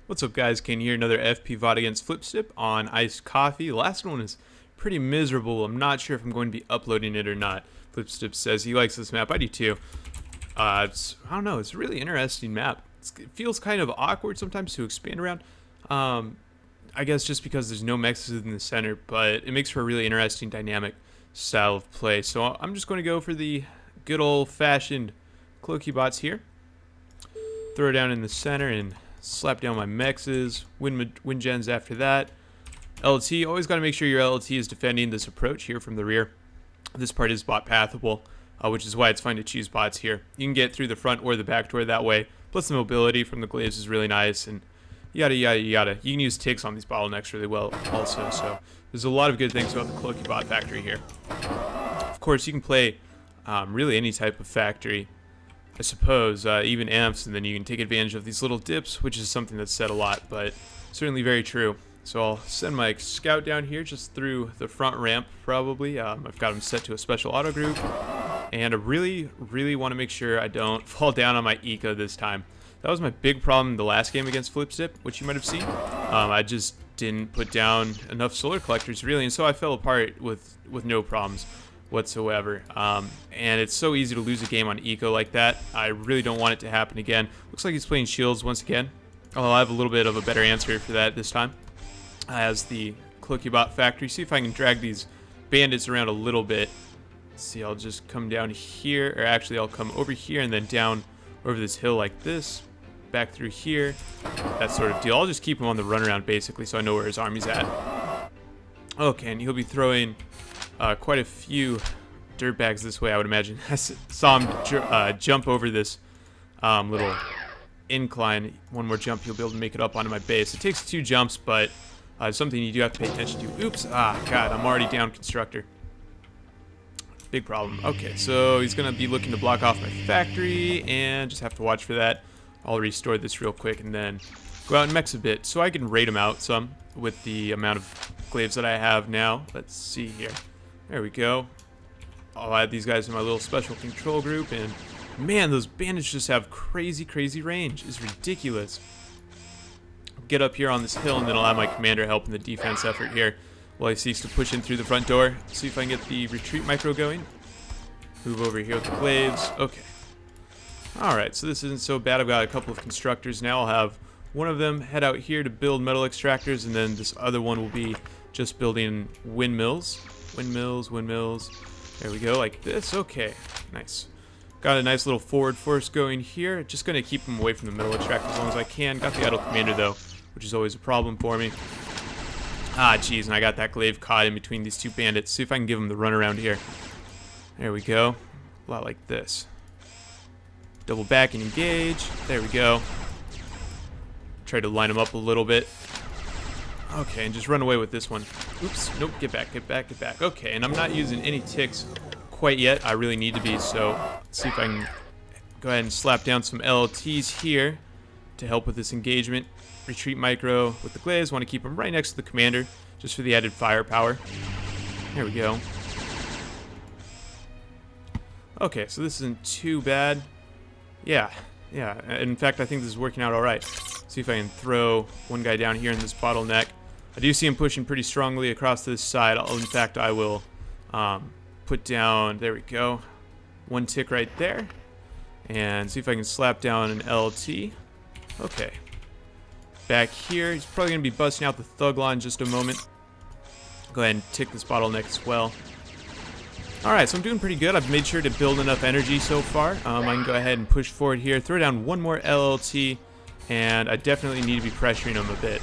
What's up guys, Kaen here, another FPVOD against Flipstip on Iced Coffee. The last one is pretty miserable. I'm not sure if I'm going to be uploading it or not. Flipstip says he likes this map, I do too. I don't know, it's a really interesting map. It feels kind of awkward sometimes to expand around. I guess just because there's no mexes in the center, but it makes for a really interesting dynamic style of play. So I'm just going to go for the good old-fashioned cloaky bots here. Throw it down in the center and slap down my mexes, win gens after that. LT, always got to make sure your LT is defending this approach here from the rear. This part is bot pathable, which is why it's fine to choose bots here. You can get through the front or the back door that way. Plus the mobility from the glaives is really nice, and yada yada yada. You can use ticks on these bottlenecks really well also, so there's a lot of good things about the cloaky bot factory here. Of course, you can play really any type of factory, I suppose, even amps, and then you can take advantage of these little dips, which is something that's said a lot, but certainly very true. So I'll send my scout down here just through the front ramp, probably. I've got him set to a special auto group, and I really want to make sure I don't fall down on my eco this time. That was my big problem in the last game against Flipstip, which you might have seen. I just didn't put down enough solar collectors, really, and so I fell apart with no problems whatsoever. And it's so easy to lose a game on eco like that. I really don't want it to happen again. Looks like he's playing shields once again. I'll have a little bit of a better answer for that this time as the Cloakybot factory. See if I can drag these bandits around a little bit. Let's see, I'll just come down here, or actually I'll come over here and then down over this hill like this, back through here, that sort of deal. I'll just keep him on the runaround basically so I know where his army's at. Okay, and he'll be throwing quite a few dirtbags this way, I would imagine. I saw him jump over this little incline. One more jump, he'll be able to make it up onto my base. It takes 2 jumps, but something you do have to pay attention to. Oops, God, I'm already down constructor. Big problem. Okay, so he's going to be looking to block off my factory, and just have to watch for that. I'll restore this real quick and then go out and mex a bit, so I can raid him out some with the amount of glaives that I have now. Let's see here. There we go. I'll add these guys to my little special control group, and man, those bandits just have crazy range. It's ridiculous. I'll get up here on this hill, and then I'll have my commander help in the defense effort here while he seeks to push in through the front door. See if I can get the retreat micro going. Move over here with the glaives. Okay. Alright, so this isn't so bad. I've got a couple of constructors now. I'll have one of them head out here to build metal extractors, and then this other one will be just building windmills. Windmills. There we go, like this. Okay, nice. Got a nice little forward force going here. Just going to keep them away from the metal extractor as long as I can. Got the idle commander, though, which is always a problem for me. Jeez, and I got that glaive caught in between these 2 bandits. See if I can give them the run around here. There we go. A lot like this. Double back and engage. There we go. Try to line them up a little bit. Okay, and just run away with this one. Oops, nope, get back. Okay, and I'm not using any ticks quite yet. I really need to be, so let's see if I can go ahead and slap down some LTs here to help with this engagement. Retreat micro with the glaives. Want to keep them right next to the commander just for the added firepower. There we go. Okay, so this isn't too bad. Yeah. In fact, I think this is working out all right. See if I can throw one guy down here in this bottleneck. I do see him pushing pretty strongly across this side. In fact, I will put down, there we go, 1 tick right there. And see if I can slap down an LT. Okay. Back here, he's probably going to be busting out the thug law in just a moment. Go ahead and tick this bottleneck as well. Alright, so I'm doing pretty good. I've made sure to build enough energy so far. I can go ahead and push forward here, throw down 1 more LLT, and I definitely need to be pressuring him a bit.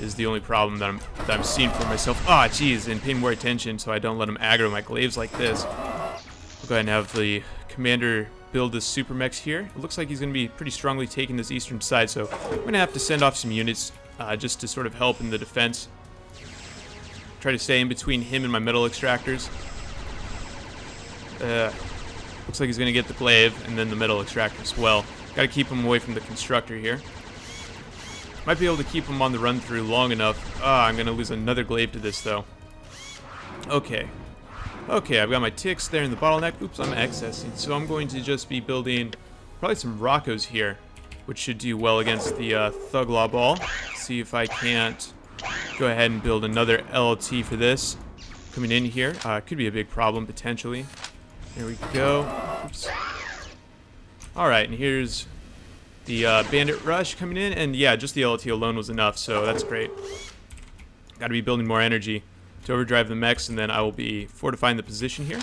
Is the only problem that I'm seeing for myself. Jeez, and paying more attention so I don't let him aggro my glaives like this. I'll go ahead and have the commander build this super mechs here. It looks like he's going to be pretty strongly taking this eastern side, so I'm going to have to send off some units just to sort of help in the defense. Try to stay in between him and my metal extractors. Looks like he's going to get the glaive and then the metal extractor as well. Got to keep him away from the constructor here. Might be able to keep him on the run through long enough. I'm going to lose another glaive to this, though. Okay, I've got my ticks there in the bottleneck. Oops, I'm excessing. So I'm going to just be building probably some Roccos here which should do well against the Thug Law Ball. See if I can't go ahead and build another LLT for this. Coming in here, could be a big problem potentially. There we go. Oops. Alright, and here's the Bandit Rush coming in, and yeah, just the LLT alone was enough, so that's great. Gotta be building more energy to overdrive the mechs, and then I will be fortifying the position here.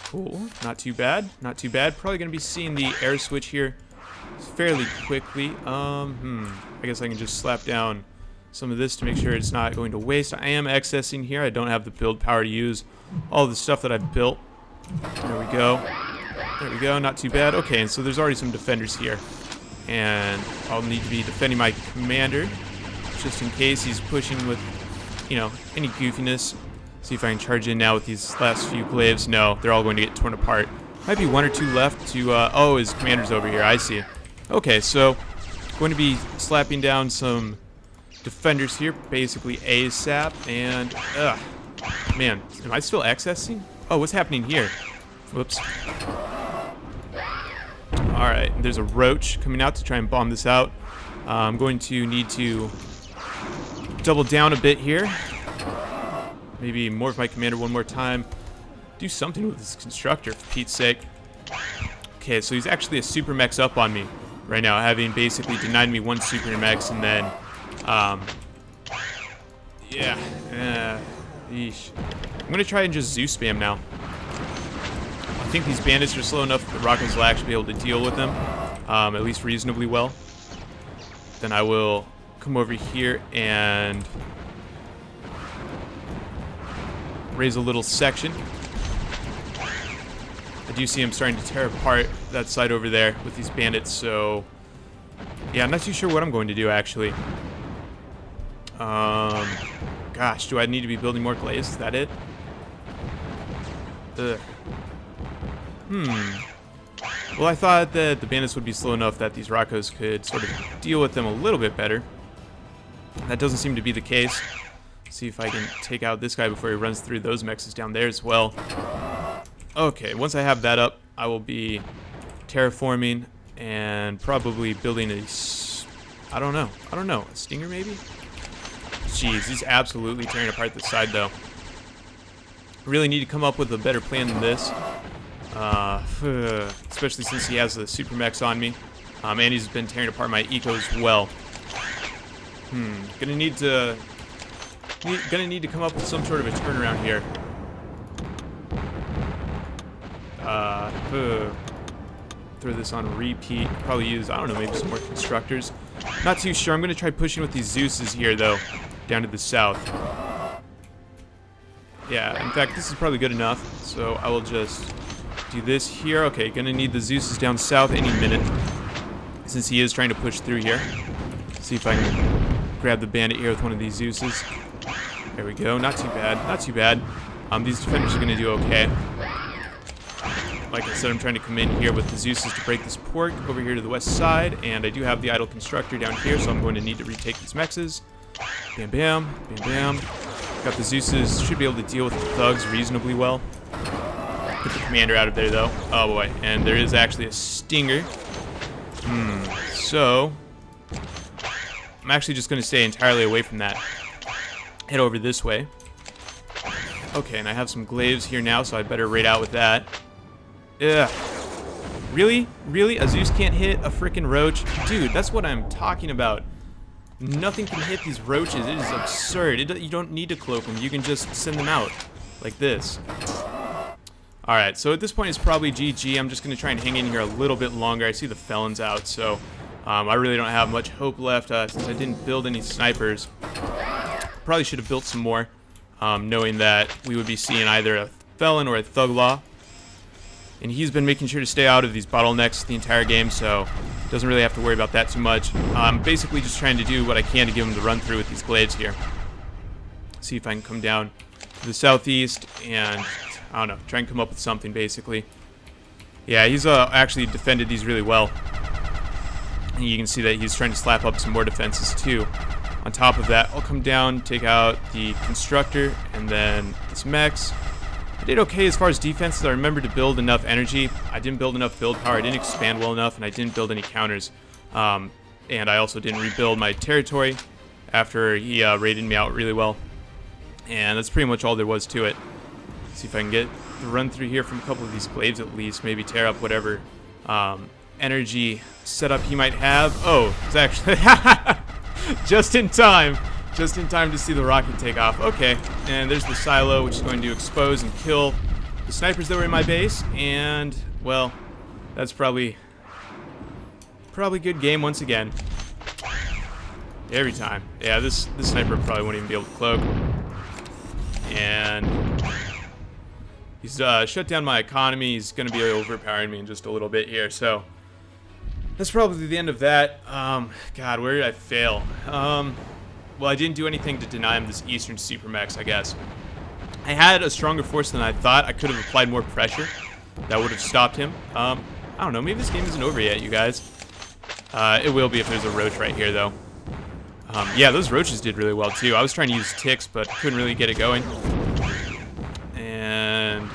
Cool, not too bad, not too bad. Probably gonna be seeing the air switch here fairly quickly. I guess I can just slap down some of this to make sure it's not going to waste. I am excessing here. I don't have the build power to use all the stuff that I've built. There we go. There we go, not too bad. Okay, and so there's already some defenders here. And I'll need to be defending my commander just in case he's pushing with, you know, any goofiness. See if I can charge in now with these last few glaives. No, they're all going to get torn apart. Might be one or two left to, oh, his commander's over here. I see. Okay, so going to be slapping down some defenders here, basically ASAP, and, man, am I still accessing? Oh, what's happening here? Whoops. Alright, there's a roach coming out to try and bomb this out. I'm going to need to double down a bit here. Maybe morph my commander one more time. Do something with this constructor, for Pete's sake. Okay, so he's actually a super mechs up on me right now, having basically denied me one super mechs, and then, yeah, yeesh. I'm gonna try and just Zeus spam now. I think these bandits are slow enough that the rockets will actually be able to deal with them, at least reasonably well. Then I will come over here and raise a little section. I do see him starting to tear apart that side over there with these bandits, so yeah, I'm not too sure what I'm going to do actually. Gosh, do I need to be building more glaives? Is that it? Ugh. Well, I thought that the bandits would be slow enough that these Rockos could sort of deal with them a little bit better. That doesn't seem to be the case. See if I can take out this guy before he runs through those mexes down there as well. Okay, once I have that up, I will be terraforming and probably building a... I don't know, a stinger maybe? Jeez, he's absolutely tearing apart this side though. Really need to come up with a better plan than this. Especially since he has the super mechs on me. And he's been tearing apart my eco as well. Gonna need to come up with some sort of a turnaround here. Throw this on repeat. Probably use, I don't know, maybe some more constructors. Not too sure. I'm gonna try pushing with these Zeuses here though, down to the south. Yeah, in fact, this is probably good enough. So I will just do this here. Okay, gonna need the Zeuses down south any minute, since he is trying to push through here. See if I can grab the bandit here with one of these Zeuses. There we go. Not too bad. Not too bad. These defenders are gonna do okay. Like I said, I'm trying to come in here with the Zeuses to break this port over here to the west side, and I do have the idle constructor down here, so I'm going to need to retake these mexes. Bam, bam, bam, bam. Got the Zeuses. Should be able to deal with the thugs reasonably well. Get the commander out of there, though. Oh, boy. And there is actually a stinger. So I'm actually just going to stay entirely away from that. Head over this way. Okay, and I have some glaives here now, so I better raid out with that. Ugh. Really? Really? A Zeus can't hit a freaking roach? Dude, that's what I'm talking about. Nothing can hit these roaches. It is absurd. You don't need to cloak them. You can just send them out like this. Alright, so at this point it's probably GG. I'm just going to try and hang in here a little bit longer. I see the felons out, so I really don't have much hope left since I didn't build any snipers. Probably should have built some more, knowing that we would be seeing either a felon or a thug law. And he's been making sure to stay out of these bottlenecks the entire game, so doesn't really have to worry about that too much. I'm basically just trying to do what I can to give him the run through with these glaives here. See if I can come down to the southeast and, I don't know, try and come up with something basically. Yeah, he's actually defended these really well. And you can see that he's trying to slap up some more defenses too. On top of that, I'll come down, take out the constructor, and then this mechs. I did okay as far as defenses. I remembered to build enough energy. I didn't build enough build power. I didn't expand well enough, and I didn't build any counters. And I also didn't rebuild my territory after he raided me out really well. And that's pretty much all there was to it. See if I can get the run through here from a couple of these glaives at least. Maybe tear up whatever energy setup he might have. Oh, it's actually just in time. Just in time to see the rocket take off. Okay, and there's the silo, which is going to expose and kill the snipers that were in my base. And, well, that's probably good game once again. Every time. Yeah, this sniper probably won't even be able to cloak. And he's shut down my economy. He's going to be overpowering me in just a little bit here. So that's probably the end of that. God, where did I fail? Well, I didn't do anything to deny him this Eastern Supermax, I guess. I had a stronger force than I thought. I could have applied more pressure. That would have stopped him. I don't know. Maybe this game isn't over yet, you guys. It will be if there's a roach right here, though. Yeah, those roaches did really well, too. I was trying to use ticks, but couldn't really get it going. And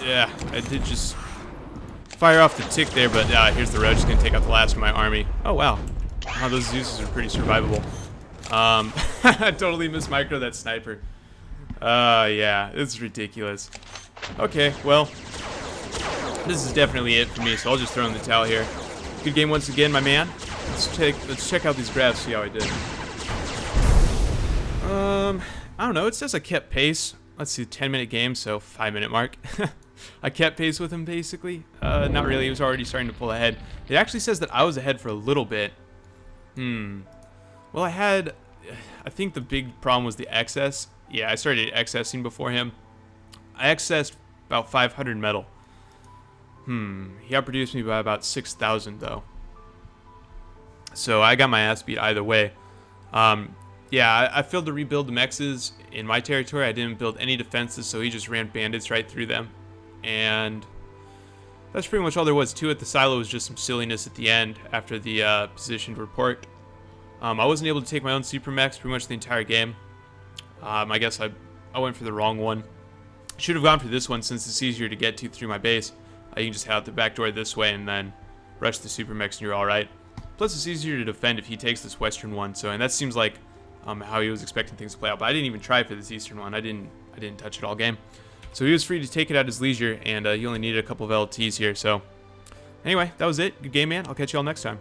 yeah, I did just fire off the tick there, but here's the roach. It's going to take out the last of my army. Oh, wow. Wow, those Zeuses are pretty survivable. I totally mismicro that sniper. Yeah, it's ridiculous. Okay, well, this is definitely it for me, so I'll just throw in the towel here. Good game once again, my man. Let's check out these graphs, see how I did. I don't know, it says I kept pace. Let's see, 10-minute game, so 5-minute mark. I kept pace with him, basically. Not really, he was already starting to pull ahead. It actually says that I was ahead for a little bit. Well, I think the big problem was the excess. Yeah, I started excessing before him. I excessed about 500 metal. He outproduced me by about 6,000, though. So I got my ass beat either way. Yeah, I failed to rebuild the mexes in my territory. I didn't build any defenses, so he just ran bandits right through them. And that's pretty much all there was to it. The silo was just some silliness at the end after the positioned report. I wasn't able to take my own Supermax pretty much the entire game. I guess I went for the wrong one. Should have gone for this one since it's easier to get to through my base. You can just head out the back door this way and then rush the Supermax and you're alright. Plus it's easier to defend if he takes this western one, and that seems like how he was expecting things to play out. But I didn't even try for this eastern one. I didn't touch it all game. So he was free to take it at his leisure, and he only needed a couple of LTs here. So anyway, that was it. Good game, man. I'll catch you all next time.